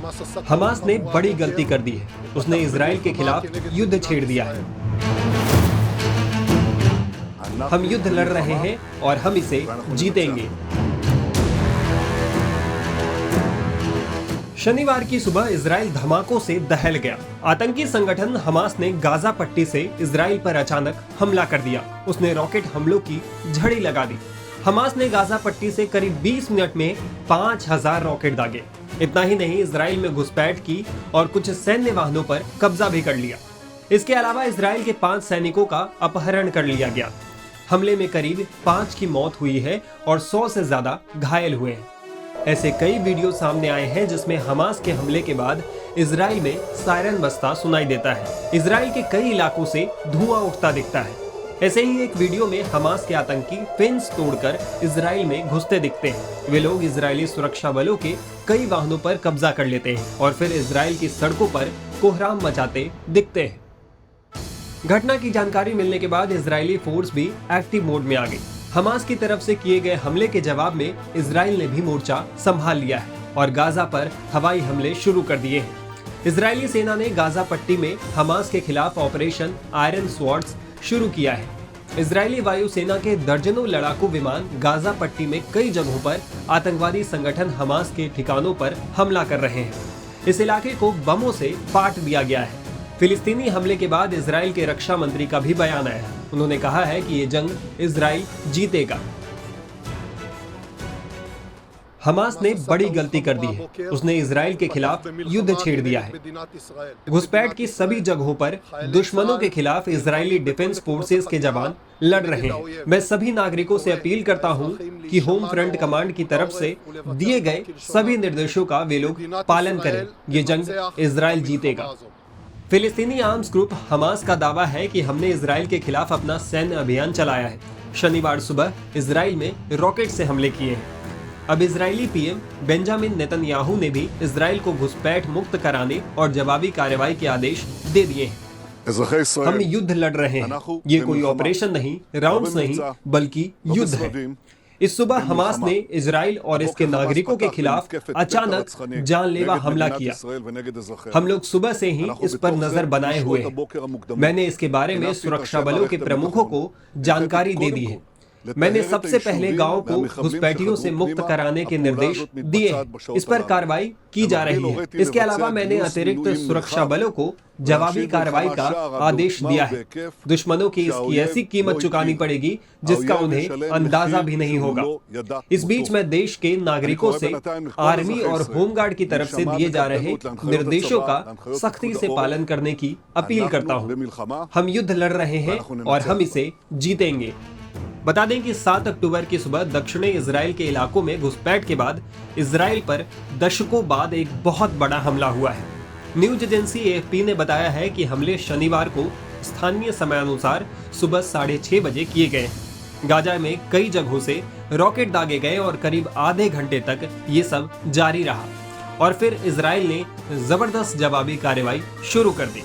Hamas ने बड़ी गलती कर दी है। उसने इजराइल के खिलाफ युद्ध छेड़ दिया है। हम युद्ध लड़ रहे हैं और हम इसे जीतेंगे। शनिवार की सुबह इजराइल धमाकों से दहल गया। आतंकी संगठन हमास ने गाजा पट्टी से इजराइल पर अचानक हमला कर दिया। उसने रॉकेट हमलों की झड़ी लगा दी। हमास ने गाजा पट्टी से करीब 20 मिनट में 5000 रॉकेट दागे। इतना ही नहीं, इजराइल में घुसपैठ की और कुछ सैन्य वाहनों पर कब्जा भी कर लिया। इसके अलावा इजराइल के 5 सैनिकों का अपहरण कर लिया गया। हमले में करीब 5 की मौत हुई है और 100 से ज्यादा घायल हुए हैं। ऐसे कई वीडियो सामने आए हैं जिसमें हमास के हमले के बाद इजराइल में सायरन बजता सुनाई देता है। इजराइल के कई इलाकों से धुआं उठता दिखता है। ऐसे ही एक वीडियो में हमास के आतंकी फेंस तोड़कर इजराइल में घुसते दिखते हैं। वे लोग इजरायली सुरक्षा बलों के कई वाहनों पर कब्जा कर लेते हैं और फिर इजराइल की सड़कों पर कोहराम मचाते दिखते हैं। घटना की जानकारी मिलने के बाद इजरायली फोर्स भी एक्टिव मोड में आ गई। हमास की तरफ से किए गए हमले के जवाब में इजराइल ने भी मोर्चा संभाल लिया है और गाजा पर हवाई हमले शुरू कर दिए हैं। इजरायली सेना ने गाजा पट्टी में हमास के खिलाफ ऑपरेशन आयरन स्वॉर्ड्स शुरू किया है। इजरायली वायुसेना के दर्जनों लड़ाकू विमान गाजा पट्टी में कई जगहों पर आतंकवादी संगठन हमास के ठिकानों पर हमला कर रहे हैं। इस इलाके को बमों से पाट दिया गया है। फिलिस्तीनी हमले के बाद इजराइल के रक्षा मंत्री का भी बयान आया है। उन्होंने कहा है कि ये जंग इजराइल जीतेगा। हमास ने बड़ी गलती कर दी है। उसने इजराइल के खिलाफ युद्ध छेड़ दिया है। घुसपैठ की सभी जगहों पर दुश्मनों के खिलाफ इजरायली डिफेंस फोर्सेस के जवान लड़ रहे हैं। मैं सभी नागरिकों से अपील करता हूं कि होम फ्रंट कमांड की तरफ से दिए गए सभी निर्देशों का वे लोग पालन करें। ये जंग इजराइल जीतेगा। फिलिस्तीनी आर्म्स ग्रुप हमास का दावा है कि हमने इजराइल के खिलाफ अपना सैन्य अभियान चलाया है। शनिवार सुबह इजराइल में रॉकेट से हमले किए हैं। अब इजरायली पीएम बेंजामिन नेतन्याहू ने भी इजराइल को घुसपैठ मुक्त कराने और जवाबी कार्रवाई के आदेश दे दिए हैं। हम युद्ध लड़ रहे हैं। ये कोई ऑपरेशन नहीं, राउंड्स नहीं, बल्कि युद्ध है। इस सुबह हमास ने इजराइल और इसके नागरिकों के खिलाफ अचानक जानलेवा हमला किया। हम लोग सुबह से ही इस पर नजर बनाए हुए हैं। मैंने इसके बारे में सुरक्षा बलों के प्रमुखों को जानकारी दे दी है। मैंने सबसे पहले गांव को घुसपैठियों से मुक्त कराने के निर्देश दिए हैं। इस पर कार्रवाई की जा रही है। इसके अलावा मैंने अतिरिक्त सुरक्षा बलों को जवाबी कार्रवाई का आदेश दिया है। दुश्मनों की इसकी ऐसी कीमत चुकानी पड़ेगी जिसका उन्हें अंदाजा भी नहीं होगा। इस बीच मैं देश के नागरिकों से आर्मी और होमगार्ड की तरफ से दिए जा रहे निर्देशों का सख्ती से पालन करने की अपील करता हूँ। हम युद्ध लड़ रहे हैं और हम इसे जीतेंगे। बता दें कि 7 अक्टूबर की सुबह दक्षिणी इजराइल के इलाकों में घुसपैठ के बाद इजराइल पर दशकों बाद एक बहुत बड़ा हमला हुआ है। न्यूज एजेंसी एएफपी ने बताया है कि हमले शनिवार को स्थानीय समयानुसार सुबह 6:30 बजे किए गए। गाजा में कई जगहों से रॉकेट दागे गए और करीब आधे घंटे तक ये सब जारी रहा और फिर इजराइल ने जबरदस्त जवाबी कार्रवाई शुरू कर दी।